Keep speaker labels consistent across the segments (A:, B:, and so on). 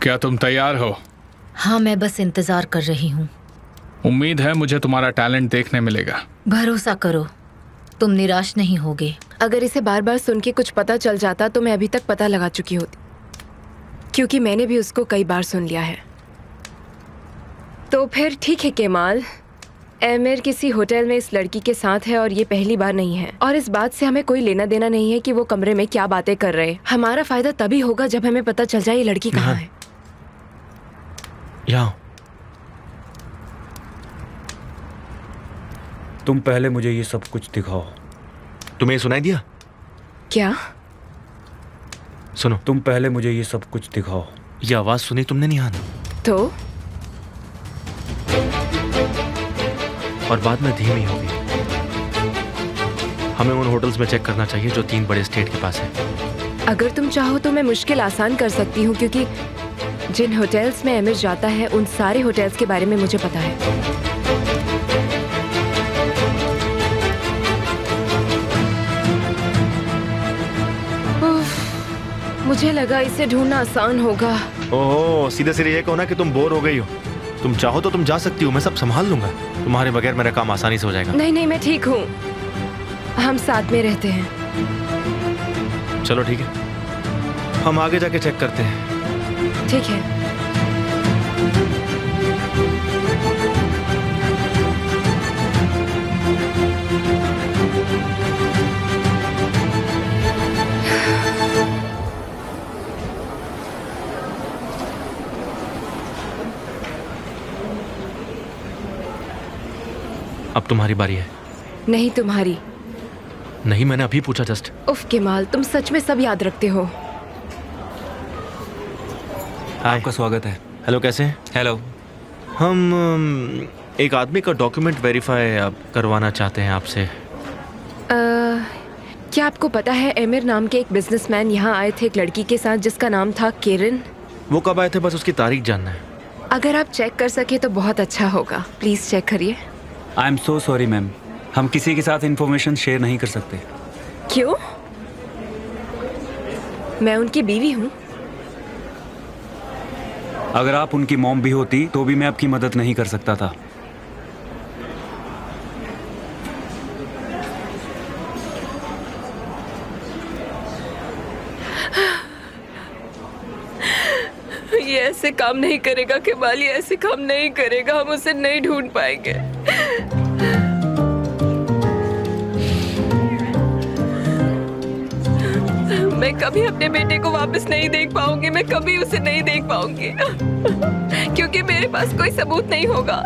A: क्या तुम तैयार हो?
B: हाँ, मैं बस इंतजार कर रही हूँ।
A: उम्मीद है मुझे तुम्हारा टैलेंट देखने मिलेगा।
B: भरोसा करो, तुम निराश नहीं होगे।
C: अगर इसे बार बार सुन के कुछ पता चल जाता तो मैं अभी तक पता लगा चुकी होती, क्योंकि मैंने भी उसको कई बार सुन लिया है। तो फिर ठीक है केमाल, एमिर किसी होटल में इस लड़की के साथ है और ये पहली बार नहीं है, और इस बात से हमें कोई लेना देना नहीं है कि वो कमरे में क्या बातें कर रहे हैं। हमारा फायदा तभी होगा जब हमें पता चल जाए ये लड़की कहाँ है।
D: यहाँ तुम पहले मुझे ये सब कुछ दिखाओ।
E: तुम्हें सुनाई दिया?
C: क्या?
E: सुनो,
D: तुम पहले मुझे ये सब कुछ दिखाओ।
E: ये आवाज सुनी तुमने निहान?
C: तो
E: और बाद में धीमी होगी। हमें उन होटल्स में चेक करना चाहिए जो 3 बड़े स्टेट के पास है।
C: अगर तुम चाहो तो मैं मुश्किल आसान कर सकती हूँ, क्योंकि जिन होटल्स में एमिर जाता है उन सारे होटल्स के बारे में मुझे पता है। मुझे लगा इसे ढूंढना आसान होगा।
E: ओहो, सीधे सीधे ये कहो ना कि तुम बोर हो गई हो। तुम चाहो तो तुम जा सकती हो, मैं सब संभाल लूंगा। तुम्हारे बगैर मेरा काम आसानी से हो जाएगा।
C: नहीं नहीं, मैं ठीक हूँ, हम साथ में रहते हैं।
E: चलो ठीक है, हम आगे जाके चेक करते हैं।
C: ठीक है।
E: अब तुम्हारी बारी है।
C: नहीं, तुम्हारी।
E: नहीं, मैंने अभी पूछा जस्ट।
C: उफ केमाल, तुम सच में सब याद रखते हो।
D: आपका स्वागत है।
E: हेलो, कैसे हैं?
D: हेलो।
E: हम एक आदमी का डॉक्यूमेंट वेरीफाई करवाना चाहते हैं आपसे।
C: क्या आपको पता है एमिर नाम के एक बिजनेसमैन यहाँ आए थे एक लड़की के साथ जिसका नाम था केरन?
E: वो कब आए थे, बस उसकी तारीख जानना है।
C: अगर आप चेक कर सके तो बहुत अच्छा होगा। प्लीज चेक करिए।
D: I am so sorry ma'am, हम किसी के साथ इंफॉर्मेशन शेयर नहीं कर सकते।
C: क्यों? मैं उनकी बीवी हूँ।
D: अगर आप उनकी मॉम भी होती तो भी मैं आपकी मदद नहीं कर सकता था।
C: ये ऐसे काम नहीं करेगा केमाल, ये ऐसे काम नहीं करेगा। हम उसे नहीं ढूंढ पाएंगे। मैं कभी अपने बेटे को वापस नहीं देख पाऊंगी, मैं कभी उसे नहीं देख पाऊंगी क्योंकि मेरे पास कोई सबूत नहीं होगा।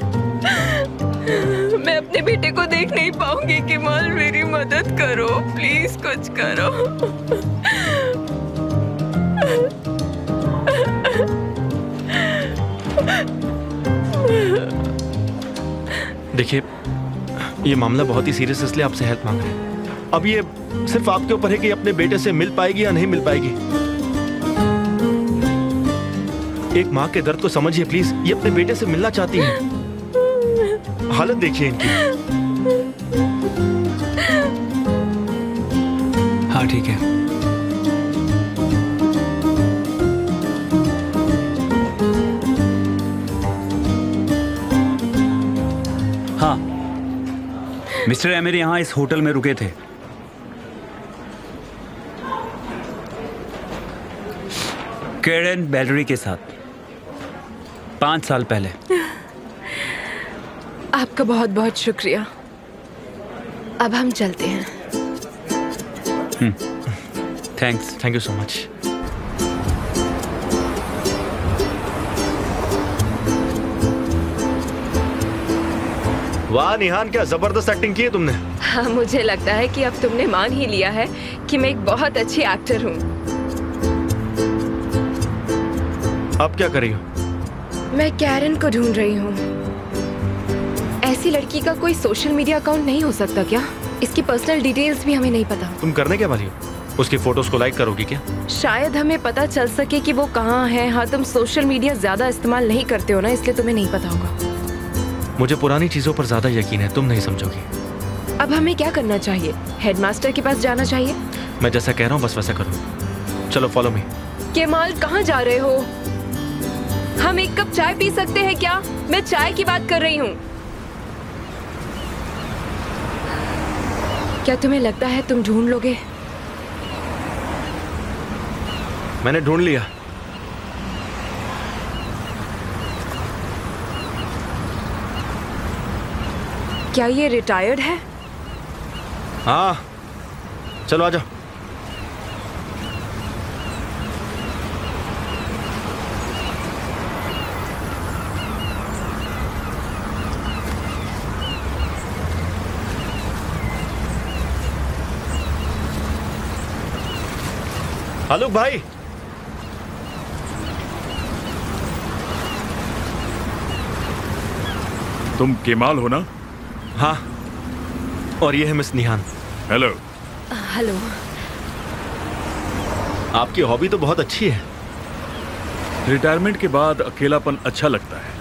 C: मैं अपने बेटे को देख नहीं पाऊंगी। केमाल, मेरी मदद करो, प्लीज कुछ करो।
E: देखिए, ये मामला बहुत ही सीरियस है, इसलिए आपसे हेल्प मांग रहे हैं। अब ये सिर्फ आपके ऊपर है कि अपने बेटे से मिल पाएगी या नहीं मिल पाएगी। एक माँ के दर्द को समझिए प्लीज। ये अपने बेटे से मिलना चाहती है। हालत देखिए इनकी।
D: हाँ ठीक है। हाँ, मिस्टर एमिर यहाँ इस होटल में रुके थे। केरन बैटरी के साथ 5 साल पहले।
C: आपका बहुत बहुत शुक्रिया। अब हम चलते हैं।
D: Thanks.
E: Thank you so much. वाह निहान, क्या जबरदस्त एक्टिंग की है तुमने।
C: हाँ, मुझे लगता है कि अब तुमने मान ही लिया है कि मैं एक बहुत अच्छी एक्टर हूँ।
E: अब क्या कर रही हो?
C: मैं कैरन को ढूंढ रही हूँ। ऐसी लड़की का कोई सोशल मीडिया अकाउंट नहीं हो सकता क्या? इसकी पर्सनल डिटेल्स भी हमें नहीं पता।
E: तुम करने क्या वाली हो? उसकी फोटोज को लाइक करोगी क्या?
C: शायद हमें पता चल सके कि वो कहाँ है। हाँ, तुम सोशल मीडिया ज्यादा इस्तेमाल नहीं करते हो ना, इसलिए तुम्हें नहीं पता होगा।
E: मुझे पुरानी चीजों पर ज्यादा यकीन है, तुम नहीं समझोगी।
C: अब हमें क्या करना चाहिए? हेडमास्टर के पास जाना चाहिए?
E: मैं जैसा कह रहा हूँ बस वैसा करो। चलो फॉलो मी।
C: केमाल, कहाँ जा रहे हो? हम एक कप चाय पी सकते हैं क्या? मैं चाय की बात कर रही हूँ। क्या तुम्हें लगता है तुम ढूंढ लोगे?
E: मैंने ढूंढ लिया।
C: क्या ये रिटायर्ड है?
E: हाँ, चलो आ जाओ। आलोक भाई,
F: तुम केमाल हो ना?
E: हाँ, और ये है मिस निहान।
F: हेलो।
C: हेलो।
E: आपकी हॉबी तो बहुत अच्छी है।
F: रिटायरमेंट के बाद अकेलापन अच्छा लगता है।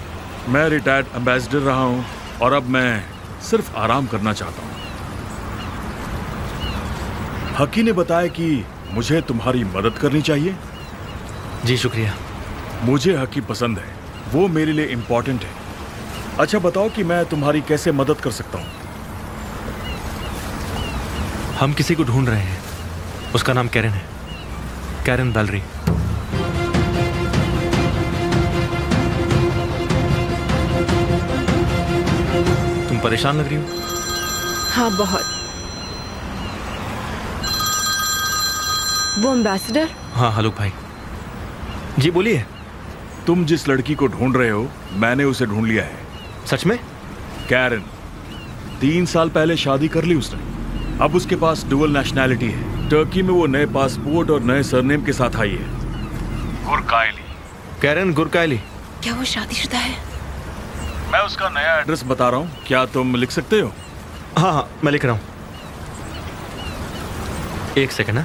F: मैं रिटायर्ड एम्बेसडर रहा हूँ और अब मैं सिर्फ आराम करना चाहता हूँ। हकी ने बताया कि मुझे तुम्हारी मदद करनी चाहिए।
E: जी शुक्रिया।
F: मुझे हकी पसंद है, वो मेरे लिए इम्पोर्टेंट है। अच्छा बताओ कि मैं तुम्हारी कैसे मदद कर सकता हूँ?
E: हम किसी को ढूंढ रहे हैं, उसका नाम कैरन है, कैरन बैलरी। तुम परेशान लग रही हो?
C: हाँ बहुत। वो एम्बेसडर?
E: हाँ आलोक भाई, जी बोलिए।
F: तुम जिस लड़की को ढूंढ रहे हो, मैंने उसे ढूंढ लिया है।
E: सच में?
F: कैरन 3 साल पहले शादी कर ली उसने। अब उसके पास डुअल नेशनैलिटी है। टर्की में वो नए पासपोर्ट और नए सरनेम के साथ आई है, गुरकायली।
E: कैरन गुरकायली।
C: क्या वो शादीशुदा है?
F: मैं उसका नया एड्रेस बता रहा हूँ, क्या तुम लिख सकते हो?
E: हाँ हाँ, मैं लिख रहा हूँ। एक सेकंड ना।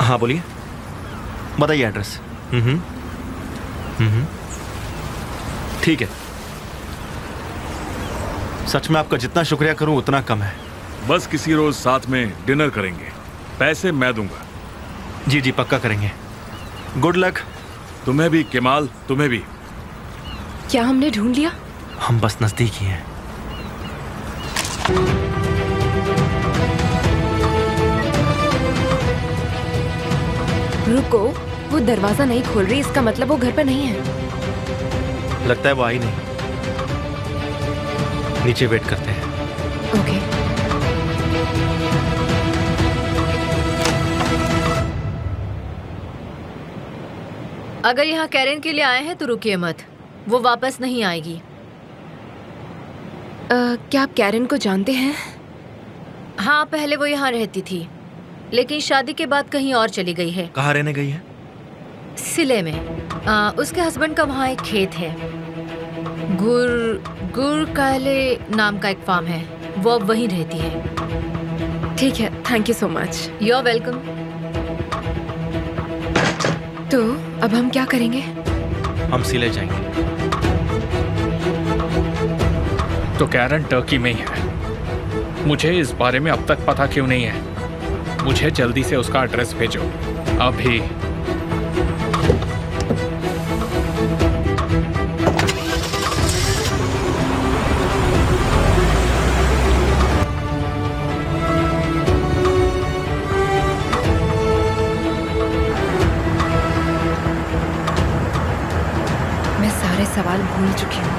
E: हाँ बोलिए, बताइए एड्रेस। ठीक है। सच में आपका जितना शुक्रिया करूं उतना कम है।
F: बस किसी रोज साथ में डिनर करेंगे, पैसे मैं दूंगा।
E: जी जी पक्का करेंगे। Good luck.
F: तुम्हें भी केमाल, तुम्हें भी।
C: क्या हमने ढूंढ लिया?
E: हम बस नजदीक ही हैं।
C: रुको, वो दरवाजा नहीं खोल रही, इसका मतलब वो घर पर नहीं है।
E: लगता है वो आई नहीं। नीचे वेट करते हैं।
C: ओके।
B: अगर यहाँ कैरन के लिए आए हैं तो रुकिए मत, वो वापस नहीं आएगी।
C: क्या आप कैरन को जानते हैं?
B: हाँ, पहले वो यहाँ रहती थी, लेकिन शादी के बाद कहीं और चली गई है।
E: कहाँ रहने गई है?
B: सिले में। उसके हस्बैंड का वहाँ एक खेत है। गुरकायले नाम का एक फार्म है, वो अब वहीं रहती है।
C: ठीक है, thank you so much.
B: You are welcome.
C: तो अब हम क्या करेंगे?
E: हम सिले जाएंगे।
A: तो कैरन टर्की में ही है। मुझे इस बारे में अब तक पता क्यों नहीं है। मुझे जल्दी से उसका एड्रेस भेजो अभी।
C: मैं सारे सवाल भूल चुकी हूँ।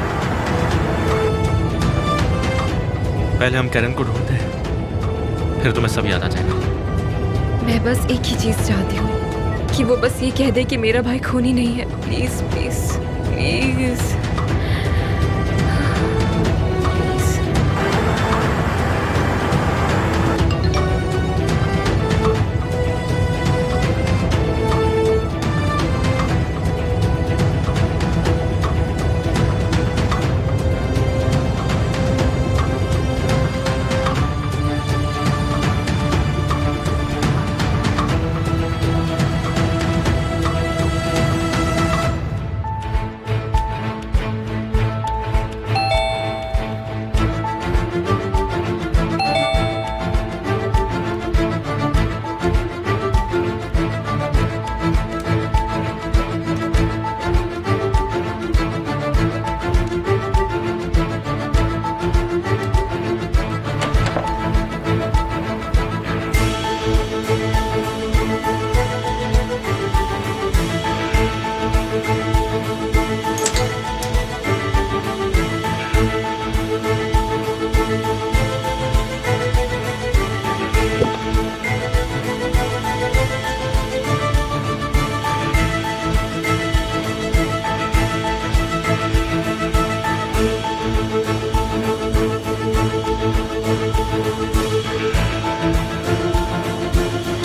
E: पहले हम कैरन को ढूंढते हैं, फिर तुम्हें सब याद आ जाएगा।
C: मैं बस एक ही चीज चाहती हूँ कि वो बस ये कह दे कि मेरा भाई खूनी नहीं है। Please please please.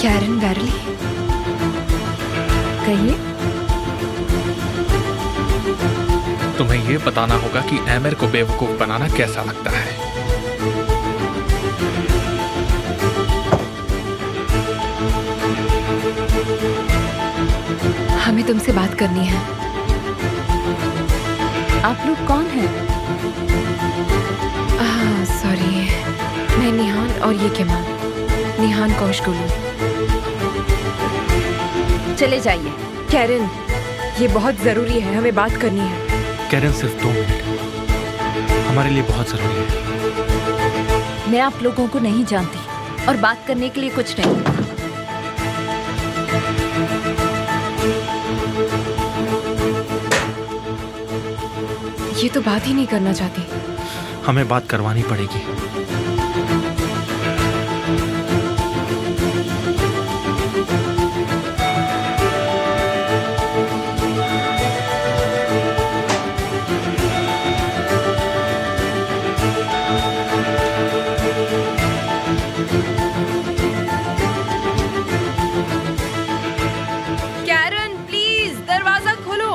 C: कैरन वैरली, कहिए।
A: तुम्हें ये बताना होगा कि एमिर को बेवकूफ बनाना कैसा लगता है।
C: हमें तुमसे बात करनी है।
B: आप लोग कौन हैं?
C: सॉरी, मैं निहान और ये केमाल, निहान कौशगुलू।
B: चले जाइए।
C: कैरन, ये बहुत जरूरी है, हमें बात करनी है।
E: कैरन, सिर्फ 2 मिनट हमारे लिए बहुत जरूरी है।
B: मैं आप लोगों को नहीं जानती और बात करने के लिए कुछ नहीं।
C: ये तो बात ही नहीं करना चाहती।
E: हमें बात करवानी पड़ेगी।
C: कैरन, प्लीज दरवाजा खोलो।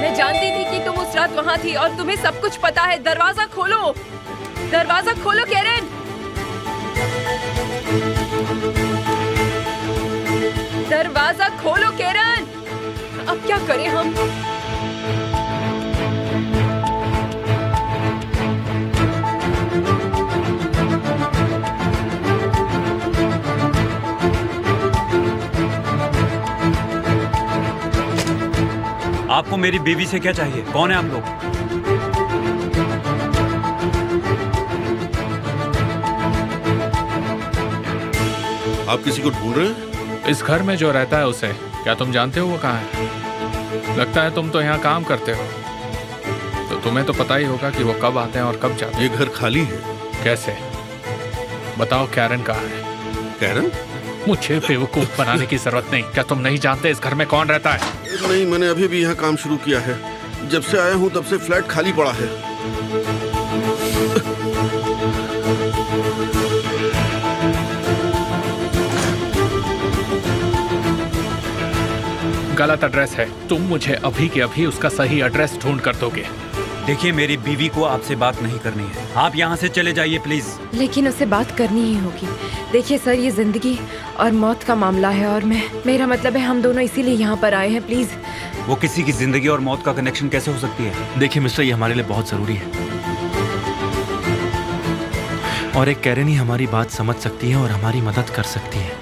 C: मैं जानती थी कि तुम उस रात वहाँ थी और तुम्हें सब कुछ पता है। दरवाजा खोलो, दरवाजा खोलो कैरन। दरवाजा खोलो कैरन। अब क्या करें हम?
D: आपको मेरी बीवी से क्या चाहिए? कौन है आप लोग?
G: आप किसी को ढूंढ रहे हैं?
A: इस घर में जो रहता है उसे, क्या तुम जानते हो वो कहाँ है? लगता है तुम तो यहाँ काम करते हो, तो तुम्हें तो पता ही होगा कि वो कब आते हैं और कब जाते हैं।
G: ये घर खाली है।
A: कैसे? बताओ, कैरन कहाँ है?
G: कैरन?
A: मुझे बेवकूफ बनाने की जरूरत नहीं। क्या तुम नहीं जानते इस घर में कौन रहता है?
G: नहीं, मैंने अभी भी यहाँ काम शुरू किया है। जब से आया हूँ तब से फ्लैट खाली पड़ा है।
A: गलत एड्रेस है। तुम मुझे अभी के अभी उसका सही एड्रेस ढूंढ कर दोगे।
D: देखिए, मेरी बीवी को आपसे बात नहीं करनी है। आप यहाँ से चले जाइए प्लीज।
C: लेकिन उसे बात करनी ही होगी। देखिए सर, ये जिंदगी और मौत का मामला है और मेरा मतलब है हम दोनों इसीलिए यहाँ पर आए हैं। प्लीज।
D: वो किसी की जिंदगी और मौत का कनेक्शन कैसे हो सकती है?
E: देखिए मिस्टर, ये हमारे लिए बहुत जरूरी है और एक कैरन ही हमारी बात समझ सकती है और हमारी मदद कर सकती है।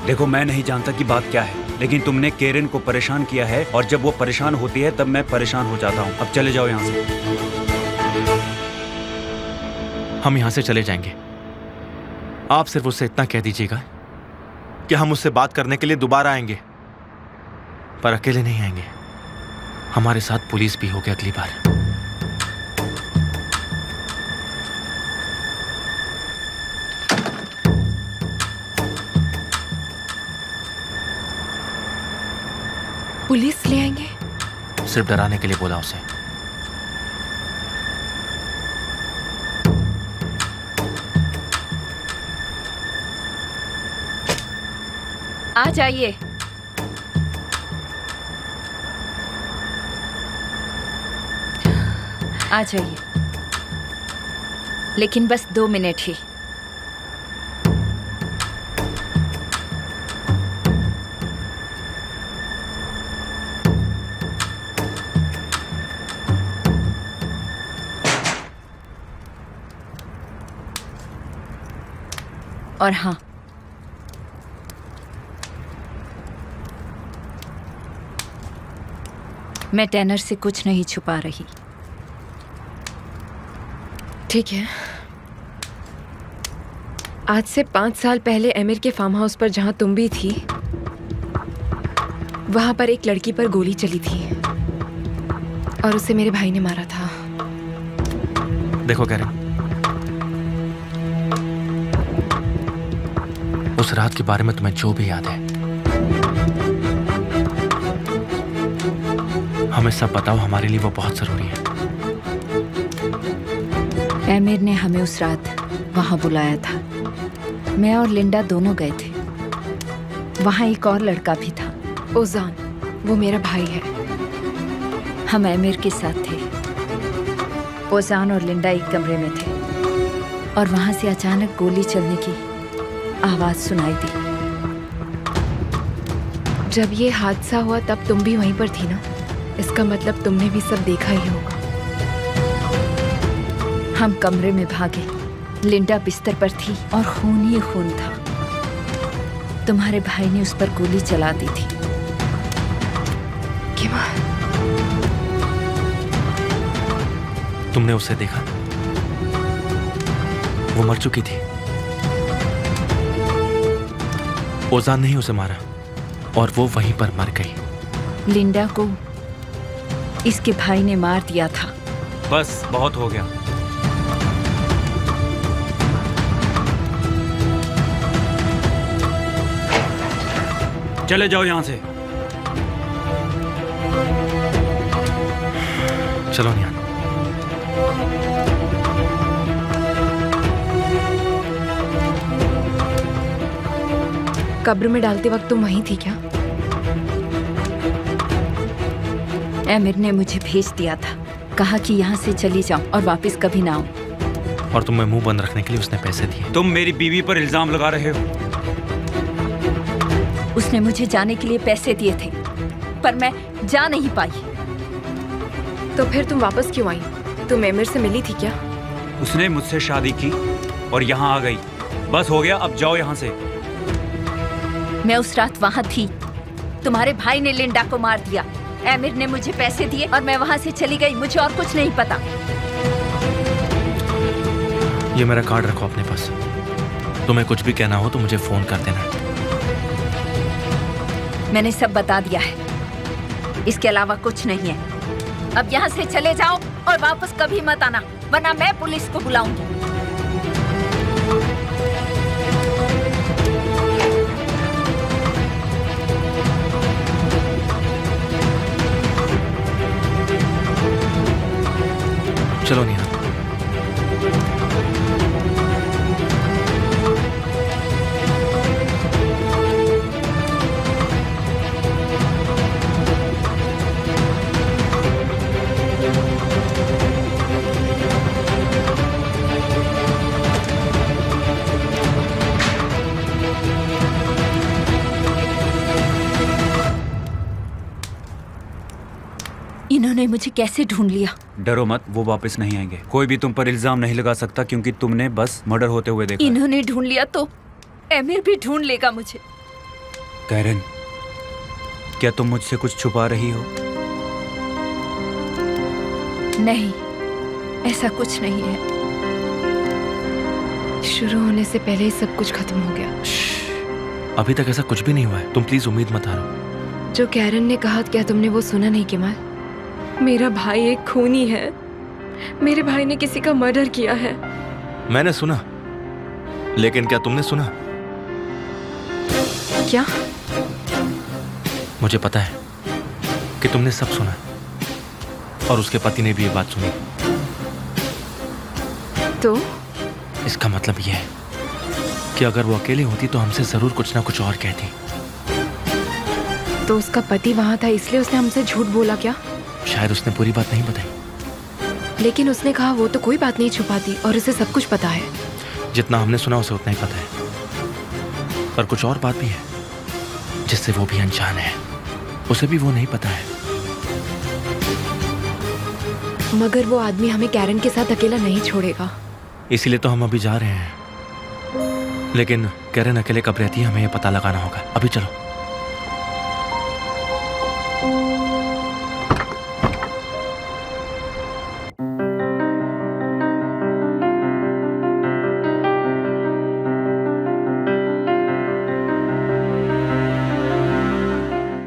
D: देखो, मैं नहीं जानता कि बात क्या है, लेकिन तुमने केरन को परेशान किया है और जब वो परेशान होती है तब मैं परेशान हो जाता हूँ। अब चले जाओ यहाँ से।
E: हम यहाँ से चले जाएंगे। आप सिर्फ उससे इतना कह दीजिएगा कि हम उससे बात करने के लिए दोबारा आएंगे, पर अकेले नहीं आएंगे। हमारे साथ पुलिस भी होगी अगली बार।
C: पुलिस ले आएंगे?
E: सिर्फ डराने के लिए बोला उसे।
B: आ जाइए। आ जाइए, लेकिन बस 2 मिनट ही। और हाँ, मैं टैनर से कुछ नहीं छुपा रही।
C: ठीक है। आज से 5 साल पहले एमिर के फार्म हाउस पर जहां तुम भी थी, वहां पर एक लड़की पर गोली चली थी और उसे मेरे भाई ने मारा था।
E: देखो कैरन, उस रात के बारे में तुम्हें जो भी याद है हमें सब बताओ। हमारे लिए वो बहुत जरूरी है।
B: एमिर ने हमें उस रात
H: वहाँ बुलाया था। मैं और लिंडा दोनों गए थे। वहाँ एक और लड़का भी था।
C: ओजान, वो मेरा भाई है।
H: हम एमिर के साथ थे। ओजान और लिंडा एक कमरे में थे और वहाँ से अचानक गोली चलने की आवाज़ सुनाई दी।
C: जब ये हादसा हुआ तब तुम भी वहीं पर थी ना? इसका मतलब तुमने भी सब देखा ही होगा।
H: हम कमरे में भागे। लिंडा बिस्तर पर थी और खून ही खून था। तुम्हारे भाई ने उस पर गोली चला दी थी।
E: तुमने उसे देखा? वो मर चुकी थी। ओजान ने ही उसे मारा और वो वहीं पर मर गई।
H: लिंडा को इसके भाई ने मार दिया था।
D: बस बहुत हो गया। चले जाओ यहां से।
E: चलो निहान।
C: कब्र में डालते वक्त तुम वहीं थी क्या?
H: एमिर ने मुझे भेज दिया था। कहा कि यहाँ से चली जाऊं और वापस कभी ना आऊं।
E: और तुम्हें मुंह बंद रखने के लिए उसने पैसे दिए।
D: तुम मेरी बीवी पर इल्जाम लगा रहे हो।
H: उसने मुझे जाने के लिए पैसे दिए थे पर मैं जा नहीं पाई।
C: तो फिर तुम वापस क्यों आई? तुम एमिर से मिली थी क्या?
D: उसने मुझसे शादी की और यहाँ आ गई। बस हो गया, अब जाओ यहाँ से।
H: मैं उस रात वहाँ थी। तुम्हारे भाई ने लिंडा को मार दिया। एमिर ने मुझे पैसे दिए और मैं वहाँ से चली गई। मुझे और कुछ नहीं पता।
E: ये मेरा कार्ड रखो अपने पास। तुम्हें कुछ भी कहना हो तो मुझे फोन कर देना।
H: मैंने सब बता दिया है। इसके अलावा कुछ नहीं है। अब यहाँ से चले जाओ और वापस कभी मत आना, वरना मैं पुलिस को बुलाऊंगी।
E: चलो निहान।
H: इन्होंने मुझे कैसे ढूंढ लिया?
D: डरो मत, वो वापस नहीं आएंगे। कोई भी तुम पर इल्जाम नहीं लगा सकता क्योंकि तुमने बस मर्डर होते हुए देखा।
H: इन्होंने ढूंढ लिया तो एमिर भी ढूंढ लेगा मुझे।
D: कैरन, क्या तुम मुझसे कुछ छुपा रही हो?
H: नहीं, ऐसा कुछ नहीं है।
C: शुरू होने से पहले ही सब कुछ खत्म हो गया।
E: अभी तक ऐसा कुछ भी नहीं हुआ है। तुम प्लीज उम्मीद मत हारो।
C: जो कैरन ने कहा, क्या तुमने वो सुना नहीं केमाल? मेरा भाई एक खूनी है। मेरे भाई ने किसी का मर्डर किया है।
E: मैंने सुना, लेकिन क्या तुमने सुना?
C: क्या?
E: मुझे पता है कि तुमने सब सुना और उसके पति ने भी ये बात सुनी।
C: तो
E: इसका मतलब यह है कि अगर वो अकेले होती तो हमसे जरूर कुछ ना कुछ और कहती।
C: तो उसका पति वहां था इसलिए उसने हमसे झूठ बोला क्या?
E: शायद उसने पूरी बात नहीं बताई।
C: लेकिन उसने कहा वो तो कोई बात नहीं छुपाती और उसे सब कुछ पता है।
E: जितना हमने सुना उसे उतना ही पता है। पर कुछ और बात भी है जिससे वो भी अनजान है। उसे भी वो नहीं पता है।
C: मगर वो आदमी हमें कैरन के साथ अकेला नहीं छोड़ेगा।
E: इसीलिए तो हम अभी जा रहे हैं। लेकिन कैरन अकेले कब रहती है हमें ये पता लगाना होगा। अभी चलो।